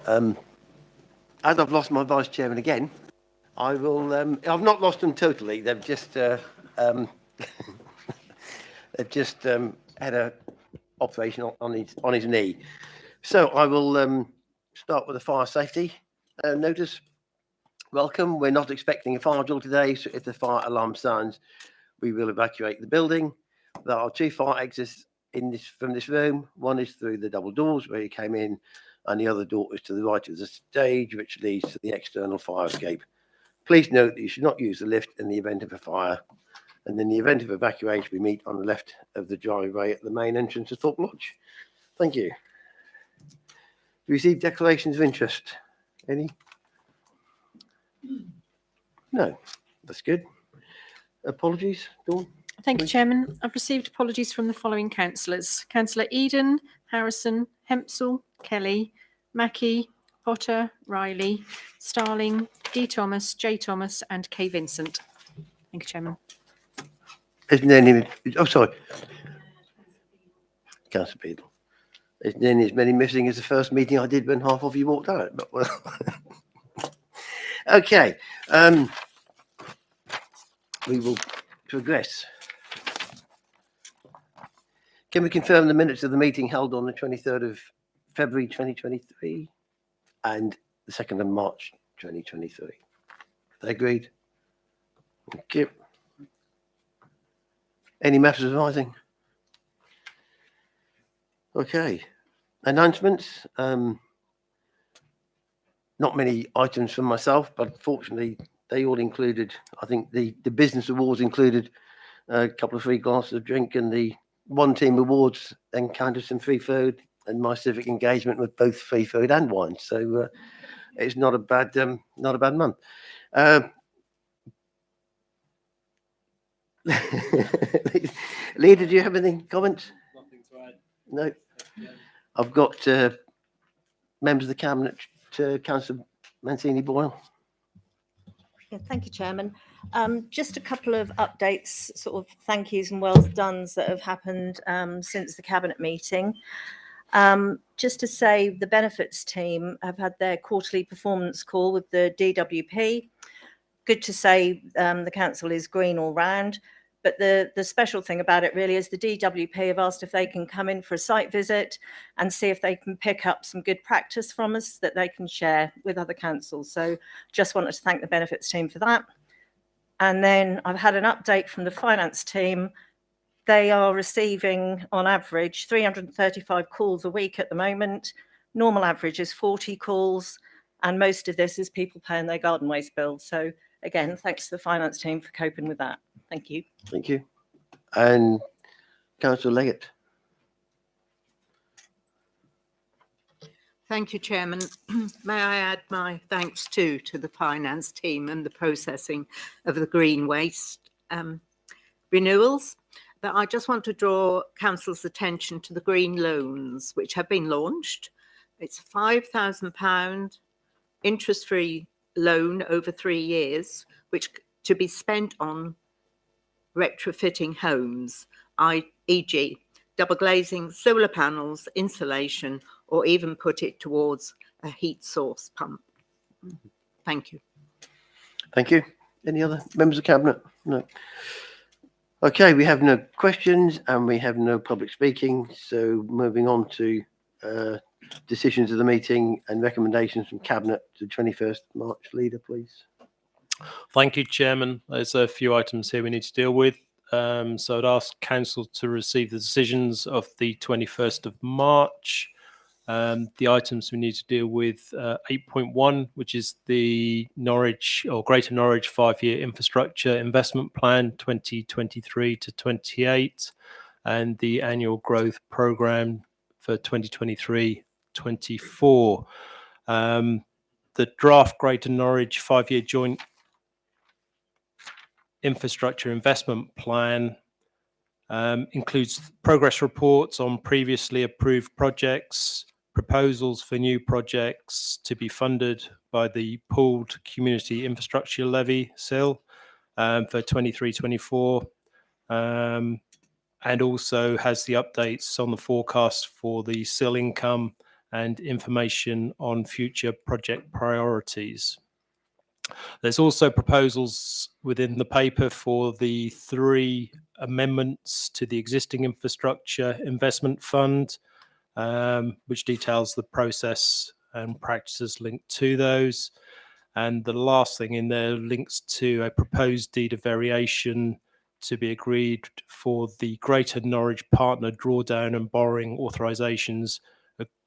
As I've lost my vice chairman again, I will. I've not lost them totally. They've just um, had a operation on his knee. So I will start with the fire safety notice. Welcome. We're not expecting a fire drill today, so if the fire alarm sounds, we will evacuate the building. There are two fire exits from this room. One is through the double doors where you came in, and the other door is to the right of the stage, which leads to the external fire escape. Please note that you should not use the lift in the event of a fire, and in the event of evacuation, we meet on the left of the driveway at the main entrance of Thorpe Lodge. Thank you. Received declarations of interest. Any? No. That's good. Apologies, Dawn? Thank you, Chairman. I've received apologies from the following councillors: Councillor Eden, Harrison, Hempsall, Kelly, Mackey, Potter, Riley, Starling, D. Thomas, J. Thomas, and K. Vincent. Thank you, Chairman. Isn't there any? Oh, sorry. Councillor Beadle. Isn't there as many missing as the first meeting I did when half of you walked out? But well. Okay. We will progress. Can we confirm the minutes of the meeting held on the 23rd of February 2023 and the 2nd of March 2023? They agreed? Thank you. Any matters arising? Okay. Announcements. Not many items from myself, but fortunately they all included, I think the business awards included a couple of free glasses of drink, and the one team awards encountered some free food, and my civic engagement with both free food and wine. So it's not a bad month. Leader, do you have anything comments? Nothing to add. No. I've got members of the cabinet. Councillor Mancini Boyle. Yeah, thank you, Chairman. Just a couple of updates, sort of thank yous and well dones that have happened since the cabinet meeting. Just to say, the benefits team have had their quarterly performance call with the DWP. Good to say the council is green all round. But the special thing about it really is the DWP have asked if they can come in for a site visit and see if they can pick up some good practice from us that they can share with other councils. So just wanted to thank the benefits team for that. And then I've had an update from the finance team. They are receiving, on average, 335 calls a week at the moment. Normal average is 40 calls. And most of this is people paying their garden waste bills. So again, thanks to the finance team for coping with that. Thank you. Thank you. And Councillor Leggett. Thank you, Chairman. May I add my thanks to the finance team and the processing of the green waste renewals. But I just want to draw Council's attention to the green loans, which have been launched. It's a £5,000 interest-free loan over 3 years, which to be spent on retrofitting homes, e.g. double glazing, solar panels, insulation, or even put it towards a heat source pump. Thank you. Thank you. Any other members of Cabinet? No. Okay, we have no questions and we have no public speaking. So moving on to decisions of the meeting and recommendations from Cabinet to 21st March. Leader, please. Thank you, Chairman. There's a few items here we need to deal with. So I'd ask Council to receive the decisions of the 21st of March. The items we need to deal with 8.1, which is the Norwich or Greater Norwich 5-year infrastructure investment plan 2023 to 28, and the annual growth programme for 2023-24. The draft Greater Norwich 5-year joint infrastructure investment plan includes progress reports on previously approved projects, proposals for new projects to be funded by the pooled community infrastructure levy SIL for 23-24, and also has the updates on the forecast for the SIL income and information on future project priorities. There's also proposals within the paper for the 3 amendments to the existing infrastructure investment fund, which details the process and practices linked to those. And the last thing in there links to a proposed deed of variation to be agreed for the Greater Norwich Partner Drawdown and Borrowing Authorisations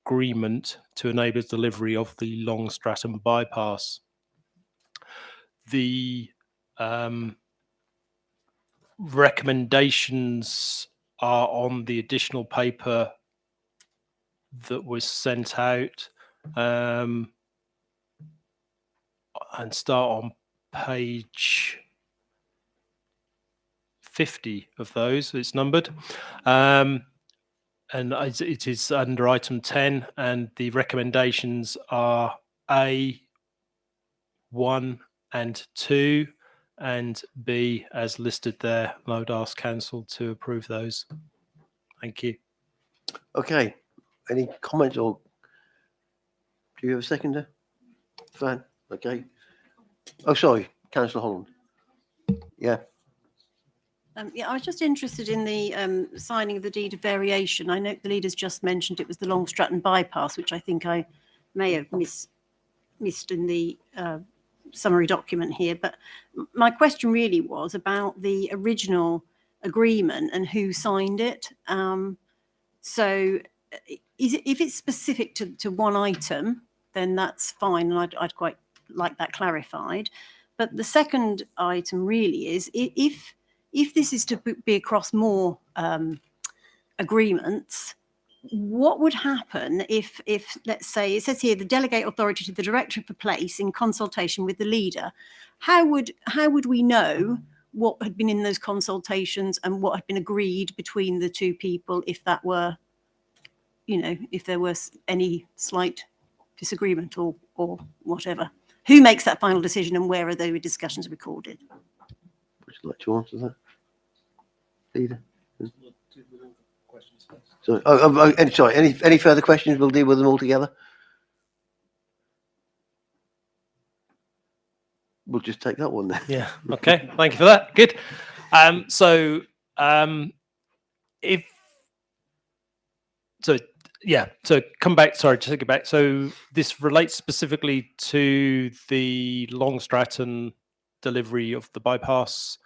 Agreement to enable delivery of the Long Stratton Bypass. The recommendations are on the additional paper that was sent out, and start on page 50 of those. It's numbered, and it is under item 10, and the recommendations are A, 1 and 2, and B as listed there. I would ask council to approve those. Thank you. Okay. Any comments, or do you have a seconder? Fine. Okay. Oh, sorry, Councillor Holland. Yeah. Yeah, I was just interested in the signing of the deed of variation. I know the leaders just mentioned it was the Long Stratton bypass, which I think I may have missed in the summary document here. But my question really was about the original agreement and who signed it. So if it's specific to one item, then that's fine, and I'd quite like that clarified. But the second item really is if this is to be across more agreements, what would happen if, let's say, it says here, the delegate authority to the director of the place in consultation with the leader? How would we know what had been in those consultations and what had been agreed between the two people if that were, if there was any slight disagreement or whatever? Who makes that final decision, and where are those discussions recorded? Would you like to answer that, Leader? So, sorry. Any further questions? We'll deal with them all together. We'll just take that one then. Yeah. Okay. Thank you for that. Good. So come back. Sorry, to take it back. So this relates specifically to the Long Stratton delivery of the bypass,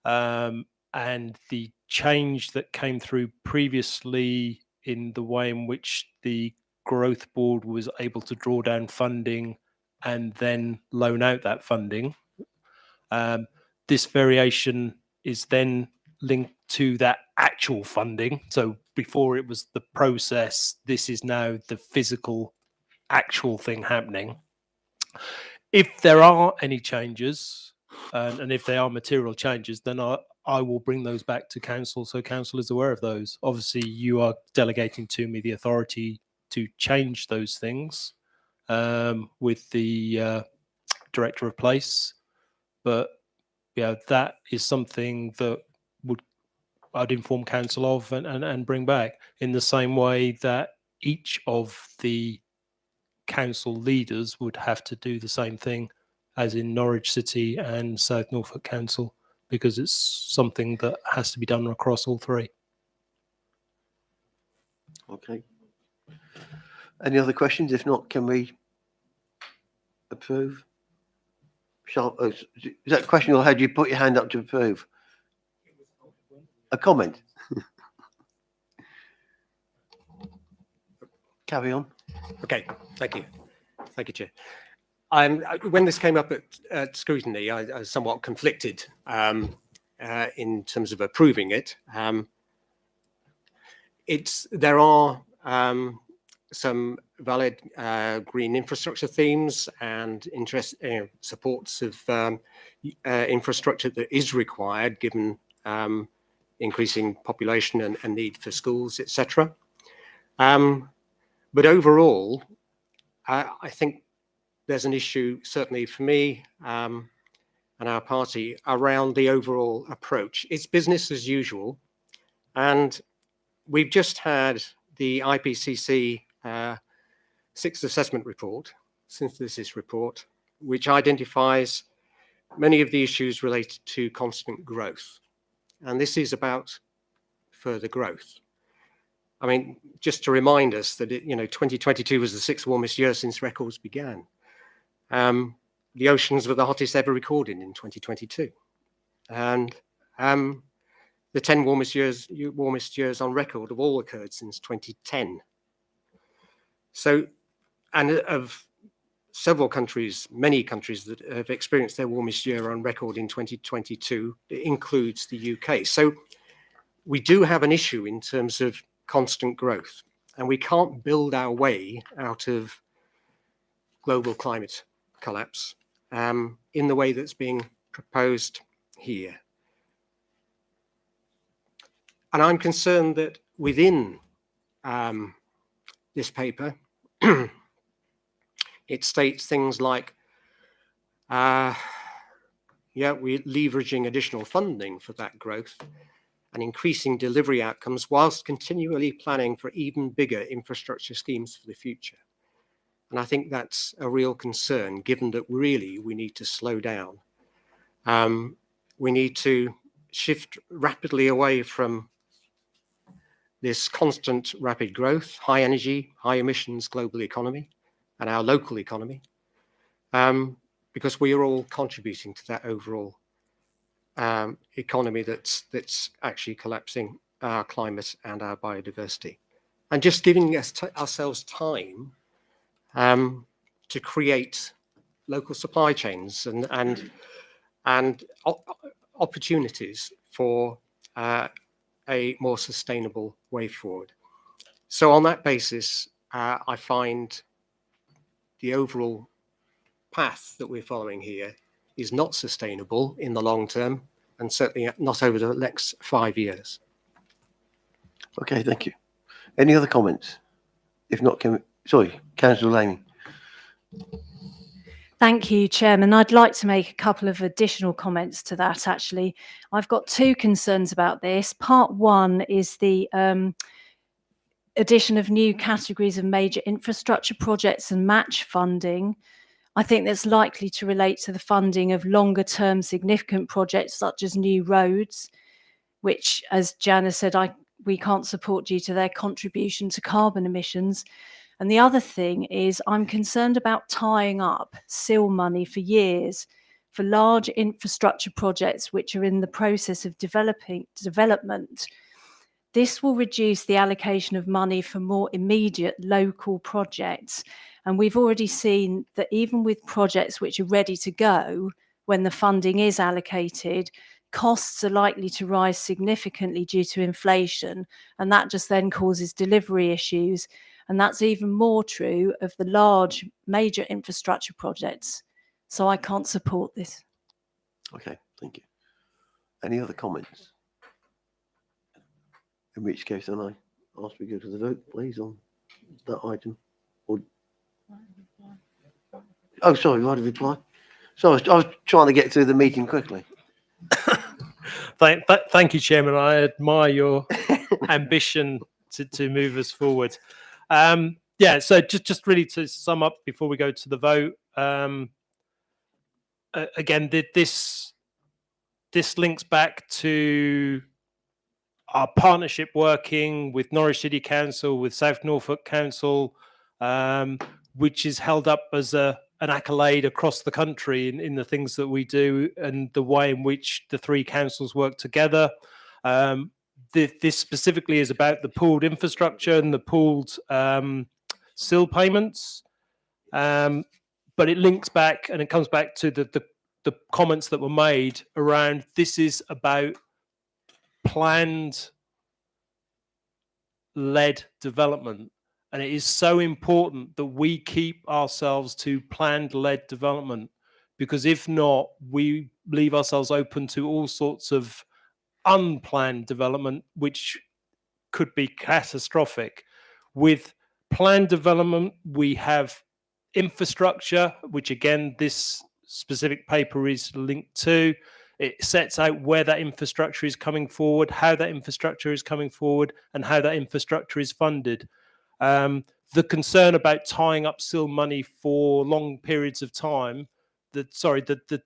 and the change that came through previously in the way in which the growth board was able to draw down funding and then loan out that funding. This variation is then linked to that actual funding. So before it was the process, this is now the physical actual thing happening. If there are any changes, and if they are material changes, then I will bring those back to council, so council is aware of those. Obviously, you are delegating to me the authority to change those things with the director of place, but yeah, that is something that I'd inform council of and bring back, in the same way that each of the council leaders would have to do the same thing as in Norwich City and South Norfolk Council, because it's something that has to be done across all 3. Okay. Any other questions? If not, can we approve? Is that a question, or had you put your hand up to approve? A comment? Carry on. Okay, thank you. Thank you, Chair. When this came up at scrutiny, I was somewhat conflicted in terms of approving it. There are some valid green infrastructure themes and supports of infrastructure that is required given increasing population and need for schools, etc. But overall, I think there's an issue, certainly for me and our party, around the overall approach. It's business as usual. And we've just had the IPCC sixth assessment report, synthesis report, which identifies many of the issues related to constant growth. And this is about further growth. I mean, just to remind us that, 2022 was the sixth warmest year since records began. The oceans were the hottest ever recorded in 2022. And the 10 warmest years on record have all occurred since 2010. So, and of several countries, many countries that have experienced their warmest year on record in 2022, it includes the UK. So we do have an issue in terms of constant growth, and we can't build our way out of global climate collapse in the way that's being proposed here. And I'm concerned that within this paper, it states things like, we're leveraging additional funding for that growth and increasing delivery outcomes whilst continually planning for even bigger infrastructure schemes for the future. And I think that's a real concern, given that really we need to slow down. We need to shift rapidly away from this constant rapid growth, high energy, high emissions global economy and our local economy, because we are all contributing to that overall economy that's actually collapsing our climate and our biodiversity. And just giving ourselves time to create local supply chains and opportunities for a more sustainable way forward. So on that basis, I find the overall path that we're following here is not sustainable in the long term, and certainly not over the next 5 years. Okay, thank you. Any other comments? If not, Councillor Lamy. Thank you, Chairman. I'd like to make a couple of additional comments to that, actually. I've got two concerns about this. Part one is the addition of new categories of major infrastructure projects and match funding. I think that's likely to relate to the funding of longer term significant projects such as new roads, which, as Jana said, we can't support due to their contribution to carbon emissions. And the other thing is I'm concerned about tying up SIL money for years for large infrastructure projects which are in the process of development. This will reduce the allocation of money for more immediate local projects. And we've already seen that even with projects which are ready to go, when the funding is allocated, costs are likely to rise significantly due to inflation. And that just then causes delivery issues. And that's even more true of the large major infrastructure projects. So I can't support this. Okay, thank you. Any other comments? In which case, then I ask we go to the vote, please, on that item. Oh, sorry, right of reply. So I was trying to get through the meeting quickly. Thank you, Chairman. I admire your ambition to move us forward. So just really to sum up before we go to the vote. Again, this links back to our partnership working with Norwich City Council, with South Norfolk Council, which is held up as an accolade across the country in the things that we do and the way in which the three councils work together. This specifically is about the pooled infrastructure and the pooled SIL payments, but it links back and it comes back to the comments that were made around this is about planned led development, and it is so important that we keep ourselves to planned led development, because if not, we leave ourselves open to all sorts of unplanned development which could be catastrophic. With planned development, we have infrastructure, which again this specific paper is linked to. It sets out where that infrastructure is coming forward, how that infrastructure is coming forward, and how that infrastructure is funded. The concern about tying up SIL money for long periods of time, the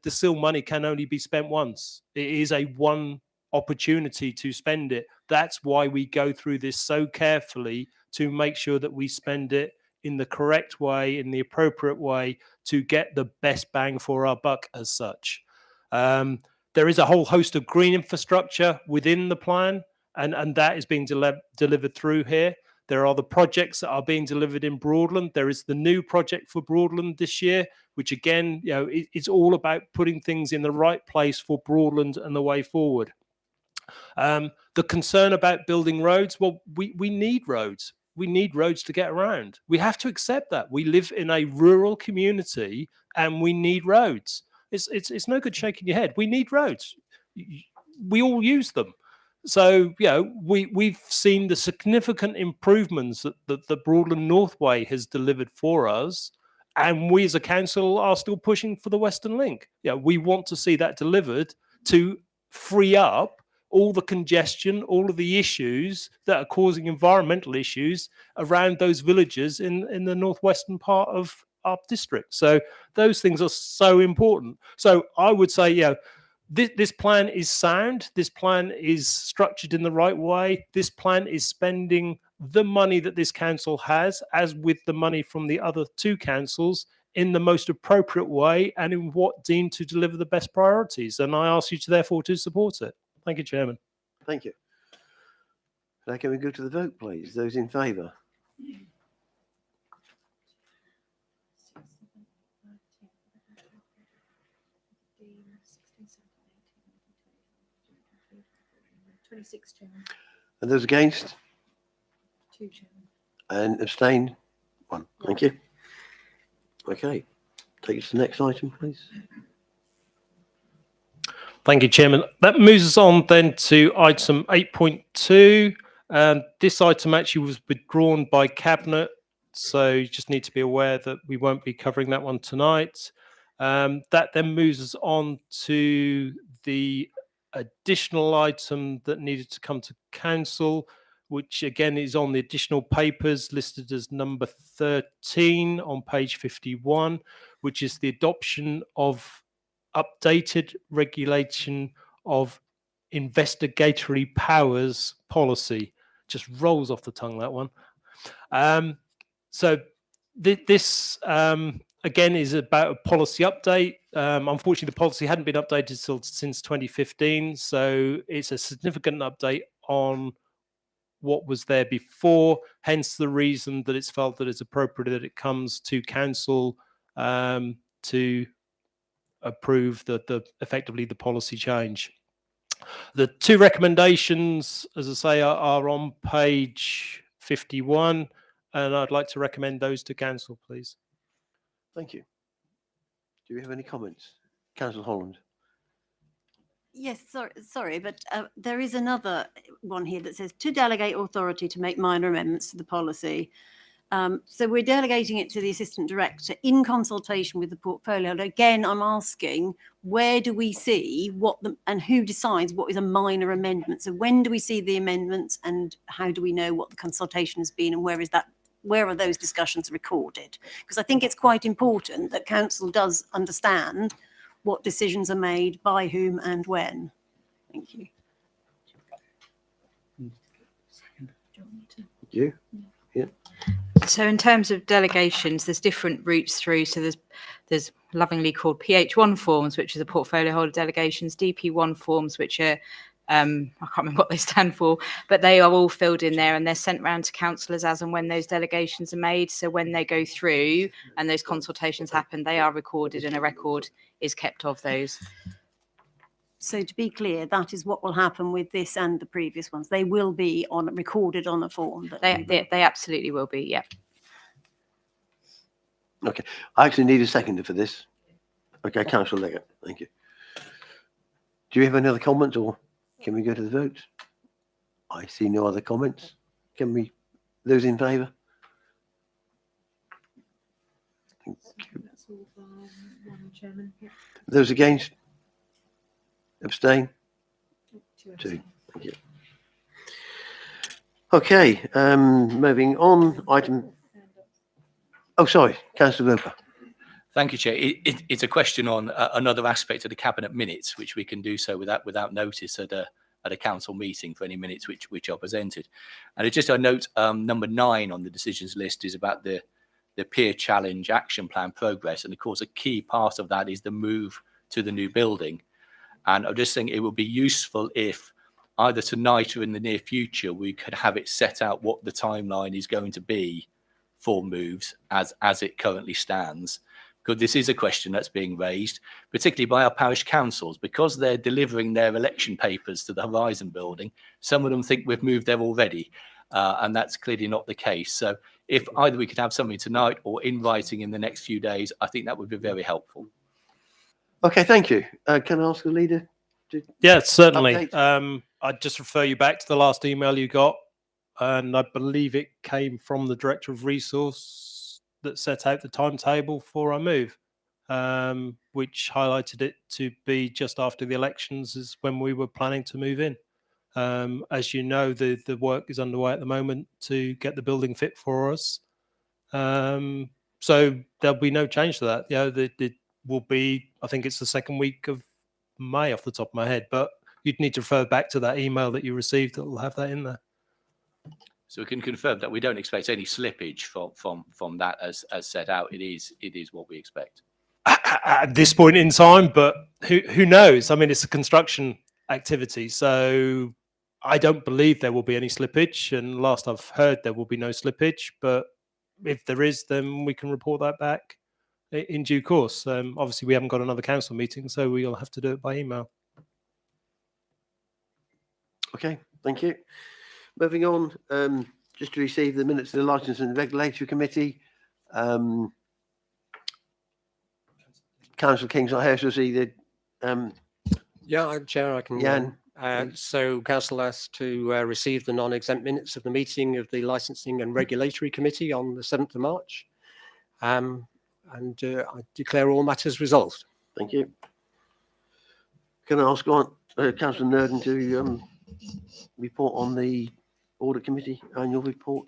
SIL money can only be spent once. It is a one opportunity to spend it. That's why we go through this so carefully to make sure that we spend it in the correct way, in the appropriate way, to get the best bang for our buck as such. There is a whole host of green infrastructure within the plan, and that is being delivered through here. There are the projects that are being delivered in Broadland. There is the new project for Broadland this year, which again, it's all about putting things in the right place for Broadland and the way forward. The concern about building roads, well, we need roads. We need roads to get around. We have to accept that. We live in a rural community and we need roads. It's no good shaking your head. We need roads. We all use them. So, we've seen the significant improvements that the Broadland Northway has delivered for us. And we as a council are still pushing for the Western Link. We want to see that delivered to free up all the congestion, all of the issues that are causing environmental issues around those villages in the northwestern part of our district. So those things are so important. So I would say, this plan is sound. This plan is structured in the right way. This plan is spending the money that this council has, as with the money from the other two councils, in the most appropriate way and in what deemed to deliver the best priorities. And I ask you to therefore to support it. Thank you, Chairman. Thank you. Now can we go to the vote, please? Those in favour? And those against? 2, Chairman. And abstain? 1. Thank you. Okay. Take us to the next item, please. Thank you, Chairman. That moves us on then to item 8.2. This item actually was withdrawn by Cabinet, so you just need to be aware that we won't be covering that one tonight. That then moves us on to the additional item that needed to come to Council, which again is on the additional papers listed as number 13 on page 51, which is the adoption of updated regulation of investigatory powers policy. Just rolls off the tongue, that one. So this again is about a policy update. Unfortunately, the policy hadn't been updated since 2015, so it's a significant update on what was there before, hence the reason that it's felt that it's appropriate that it comes to Council to approve effectively the policy change. The two recommendations, as I say, are on page 51, and I'd like to recommend those to Council, please. Thank you. Do we have any comments? Councillor Holland. Yes, sorry, but there is another one here that says to delegate authority to make minor amendments to the policy. So we're delegating it to the Assistant Director in consultation with the portfolio. And again, I'm asking, where do we see and who decides what is a minor amendment? So when do we see the amendments and how do we know what the consultation has been and where are those discussions recorded? Because I think it's quite important that Council does understand what decisions are made by whom and when. Thank you. You? Yeah. So in terms of delegations, there's different routes through. So there's lovingly called PH1 forms, which is a portfolio holder delegations, DP1 forms, which are, I can't remember what they stand for, but they are all filled in there and they're sent around to councillors as and when those delegations are made. So when they go through and those consultations happen, they are recorded and a record is kept of those. So to be clear, that is what will happen with this and the previous ones. They will be recorded on a form. They absolutely will be, yeah. Okay. I actually need a seconder for this. Okay, Councillor Leggett. Thank you. Do you have any other comments or can we go to the vote? I see no other comments. Those in favour? Thank you. That's all for one, Chairman. Yeah. Those against? Abstain? 2 2. Thank you. Okay, moving on. Item Oh, sorry, Councillor Roper. Thank you, Chair. It's a question on another aspect of the cabinet minutes, which we can do so without notice at a council meeting for any minutes which are presented. And it's just a note, number 9 on the decisions list is about the peer challenge action plan progress. And of course, a key part of that is the move to the new building. And I'm just saying it would be useful if either tonight or in the near future, we could have it set out what the timeline is going to be for moves as it currently stands. Because this is a question that's being raised, particularly by our parish councils, because they're delivering their election papers to the Horizon building. Some of them think we've moved there already, and that's clearly not the case. So if either we could have something tonight or in writing in the next few days, I think that would be very helpful. Okay, thank you. Can I ask the leader? Yeah, certainly. Update? I'd just refer you back to the last email you got, and I believe it came from the Director of Resource that set out the timetable for our move, which highlighted it to be just after the elections is when we were planning to move in. As you know, the work is underway at the moment to get the building fit for us. So there'll be no change to that. It will be, I think it's the second week of May off the top of my head, but you'd need to refer back to that email that you received that will have that in there. So we can confirm that we don't expect any slippage from that as set out. It is what we expect. At this point in time, but who knows? I mean, it's a construction activity, so I don't believe there will be any slippage. And last I've heard, there will be no slippage. But if there is, then we can report that back in due course. Obviously, we haven't got another council meeting, so we'll have to do it by email. Okay, thank you. Moving on, just to receive the minutes of the Licence and Regulatory Committee. Councillor King's not here, so see the Yeah, Chair, I can. Jan, So council asked to receive the non-exempt minutes of the meeting of the Licensing and Regulatory Committee on the 7th of March. And I declare all matters resolved. Thank you. Can I ask Councillor Nurden to report on the Audit Committee annual report?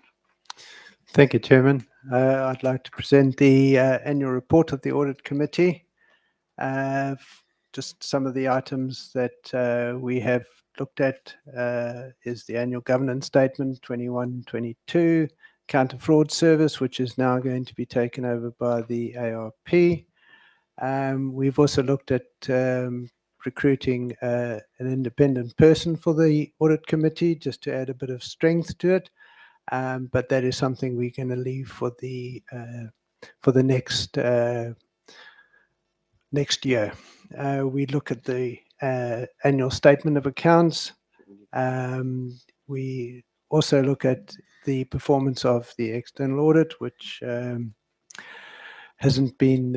Thank you, Chairman. I'd like to present the annual report of the Audit Committee. Just some of the items that we have looked at is the annual governance statement 21-22, counter fraud service, which is now going to be taken over by the ARP. We've also looked at recruiting an independent person for the Audit Committee, just to add a bit of strength to it. But that is something we're going to leave for the next year. We look at the annual statement of accounts. We also look at the performance of the external audit, which hasn't been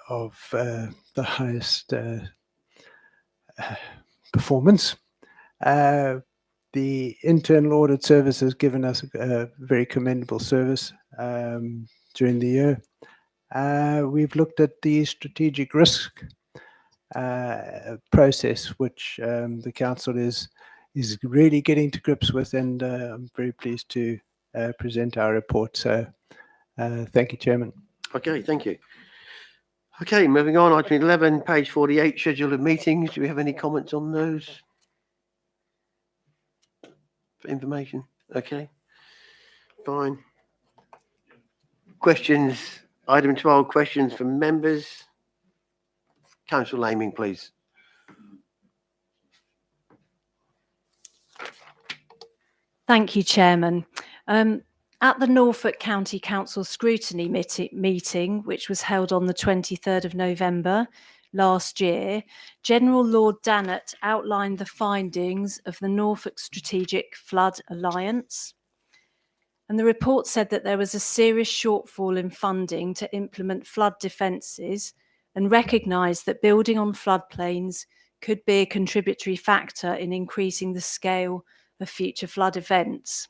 of the highest performance. The internal audit service has given us a very commendable service during the year. We've looked at the strategic risk process, which the council is really getting to grips with, and I'm very pleased to present our report. So thank you, Chairman. Okay, thank you. Okay, moving on, item 11, page 48, schedule of meetings. Do we have any comments on those? For information? Okay, fine. Questions, item 12, questions from members. Councillor Laming, please. Thank you, Chairman. At the Norfolk County Council Scrutiny meeting, which was held on the 23rd of November last year, General Lord Dannett outlined the findings of the Norfolk Strategic Flood Alliance. And the report said that there was a serious shortfall in funding to implement flood defences, and recognised that building on floodplains could be a contributory factor in increasing the scale of future flood events.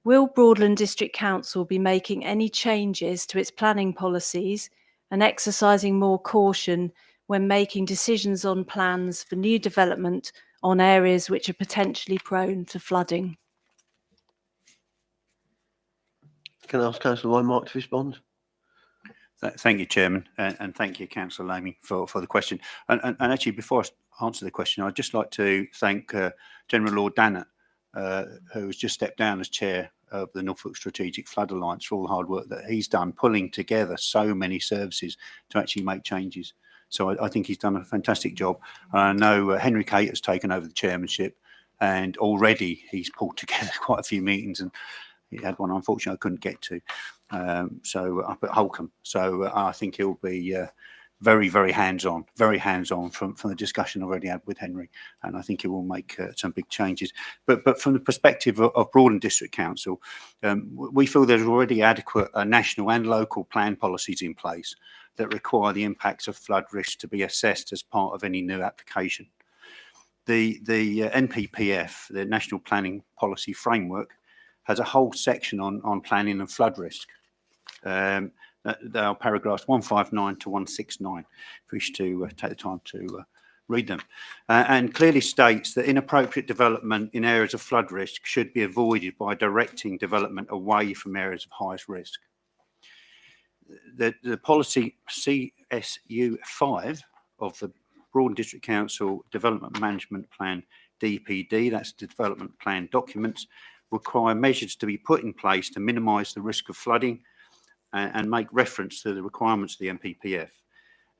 Will Broadland District Council be making any changes to its planning policies and exercising more caution when making decisions on plans for new development on areas which are potentially prone to flooding? Can I ask Councillor Weinmark to respond? Thank you, Chairman, and thank you, Councillor Lamy, for the question. And actually, before I answer the question, I'd just like to thank General Lord Dannett, who has just stepped down as Chair of the Norfolk Strategic Flood Alliance, for all the hard work that he's done, pulling together so many services to actually make changes. So I think he's done a fantastic job. I know Henry Kate has taken over the chairmanship, and already he's pulled together quite a few meetings, and he had one, unfortunately, I couldn't get to. So up at Holcombe. So I think he'll be very, very hands-on from the discussion I've already had with Henry, and I think it will make some big changes. But from the perspective of Broadland District Council, we feel there's already adequate national and local plan policies in place that require the impacts of flood risk to be assessed as part of any new application. The NPPF, the National Planning Policy Framework, has a whole section on planning and flood risk. They are paragraphs 159 to 169, if you wish to take the time to read them, and clearly states that inappropriate development in areas of flood risk should be avoided by directing development away from areas of highest risk. The policy CSU 5 of the Broadland District Council Development Management Plan, DPD, that's the development plan documents, require measures to be put in place to minimise the risk of flooding and make reference to the requirements of the NPPF.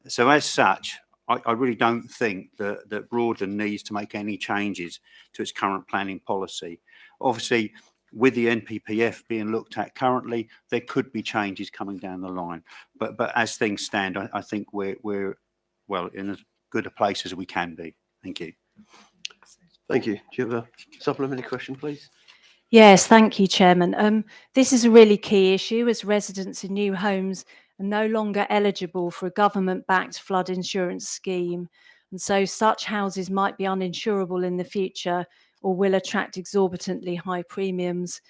So as such, I really don't think that Broadland needs to make any changes to its current planning policy. Obviously, with the NPPF being looked at currently, there could be changes coming down the line. But as things stand, I think we're well in as good a place as we can be. Thank you. Thank you. Do you have a supplementary question, please? Yes, thank you, Chairman. This is a really key issue as residents in new homes are no longer eligible for a government-backed flood insurance scheme. And so such houses might be uninsurable in the future or will attract exorbitantly high premiums.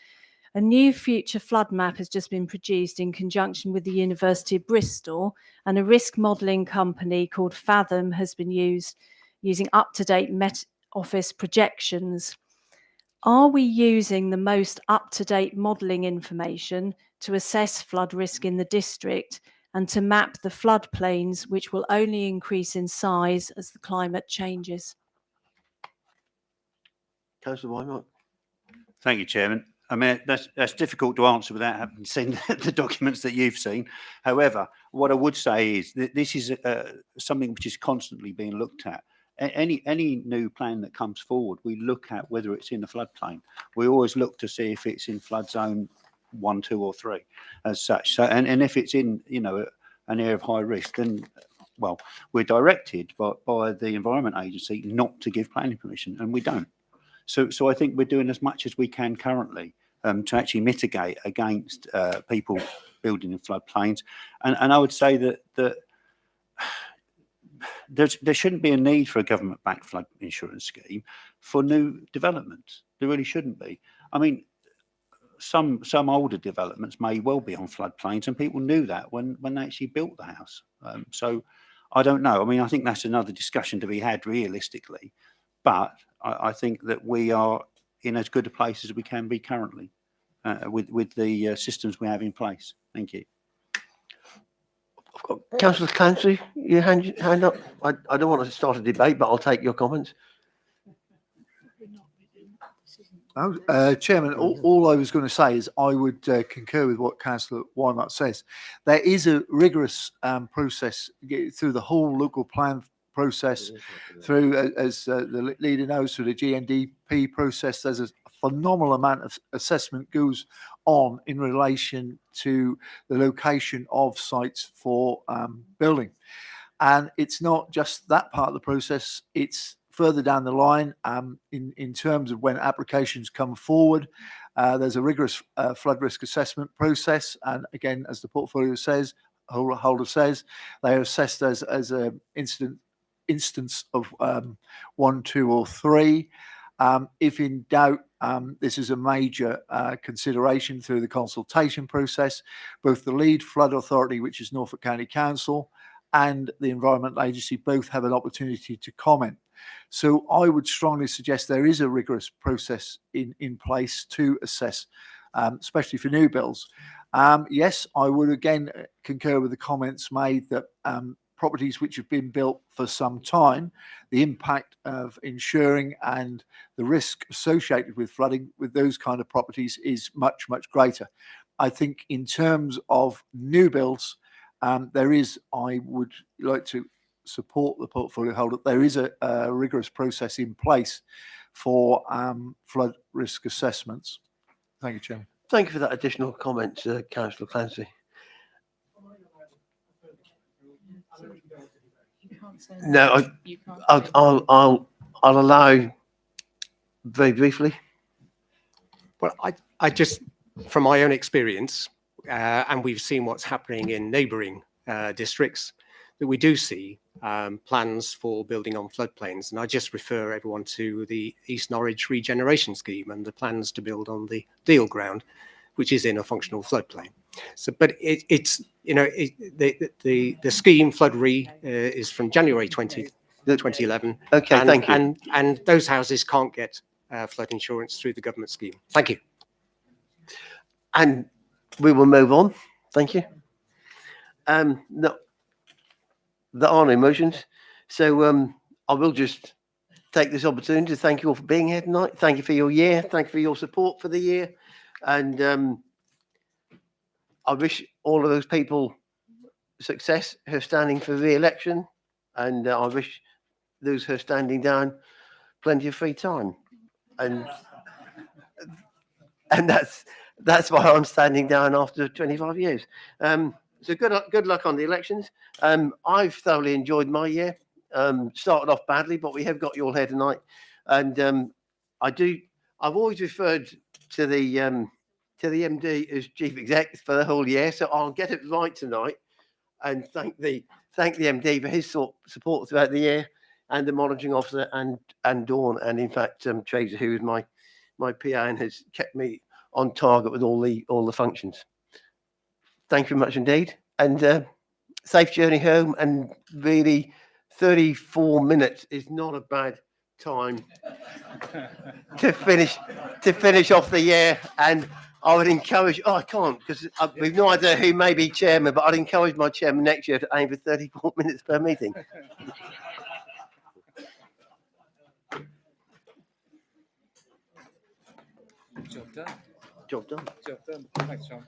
A new future flood map has just been produced in conjunction with the University of Bristol, and a risk modelling company called Fathom has been using up-to-date Met Office projections. Are we using the most up-to-date modelling information to assess flood risk in the district and to map the floodplains, which will only increase in size as the climate changes? Councillor Wymont. Thank you, Chairman. I mean, that's difficult to answer without having seen the documents that you've seen. However, what I would say is that this is something which is constantly being looked at. Any new plan that comes forward, we look at whether it's in the floodplain. We always look to see if it's in flood zone 1, 2, or 3, as such. So, and if it's in, you know, an area of high risk, then, well, we're directed by the Environment Agency not to give planning permission, and we don't. So I think we're doing as much as we can currently to actually mitigate against people building in floodplains. And I would say that there shouldn't be a need for a government-backed flood insurance scheme for new developments. There really shouldn't be. I mean, some older developments may well be on floodplains, and people knew that when they actually built the house. So I don't know. I mean, I think that's another discussion to be had realistically, but I think that we are in as good a place as we can be currently with the systems we have in place. Thank you. I've got Councillor Clancy, your hand up. I don't want to start a debate, but I'll take your comments. Chairman, all I was going to say is I would concur with what Councillor Wymont says. There is a rigorous process through the whole local plan process, through, as the leader knows, through the GNDP process. There's a phenomenal amount of assessment goes on in relation to the location of sites for building. And it's not just that part of the process, it's further down the line in terms of when applications come forward. There's a rigorous flood risk assessment process. And again, as the portfolio says, holder says, they are assessed as an instance of 1, 2, or 3. If in doubt, this is a major consideration through the consultation process. Both the lead flood authority, which is Norfolk County Council, and the Environment Agency both have an opportunity to comment. So I would strongly suggest there is a rigorous process in place to assess, especially for new builds. Yes, I would again concur with the comments made that properties which have been built for some time, the impact of insuring and the risk associated with flooding with those kind of properties is much, much greater. I think in terms of new builds, I would like to support the portfolio holder. There is a rigorous process in place for flood risk assessments. Thank you, Chairman. Thank you for that additional comment, Councillor Clancy. No, I'll allow very briefly. Well, I just, from my own experience, and we've seen what's happening in neighbouring districts, that we do see plans for building on floodplains. And I just refer everyone to the East Norwich regeneration scheme and the plans to build on the Deal ground, which is in a functional floodplain. So, but it's, you know, the scheme Flood Re is from January 2011. Okay, and, thank you. And those houses can't get flood insurance through the government scheme. Thank you. And we will move on. Thank you. No, there are no motions. So I will just take this opportunity to thank you all for being here tonight. Thank you for your year. Thank you for your support for the year. And I wish all of those people success who are standing for re-election. And I wish those who are standing down plenty of free time. And that's why I'm standing down after 25 years. So good luck on the elections. I've thoroughly enjoyed my year. Started off badly, but we have got you all here tonight. And I've always referred to the MD as chief exec for the whole year, so I'll get it right tonight and thank the MD for his support throughout the year, and the monitoring officer and Dawn, and in fact Tracy, who is my PA and has kept me on target with all the functions. Thank you very much indeed, and safe journey home. And really, 34 minutes is not a bad time to finish off the year. And I would encourage, I can't because we've no idea who may be chairman, but I'd encourage my chairman next year to aim for 34 minutes per meeting. Job done. Job done. Job done. Thanks, John.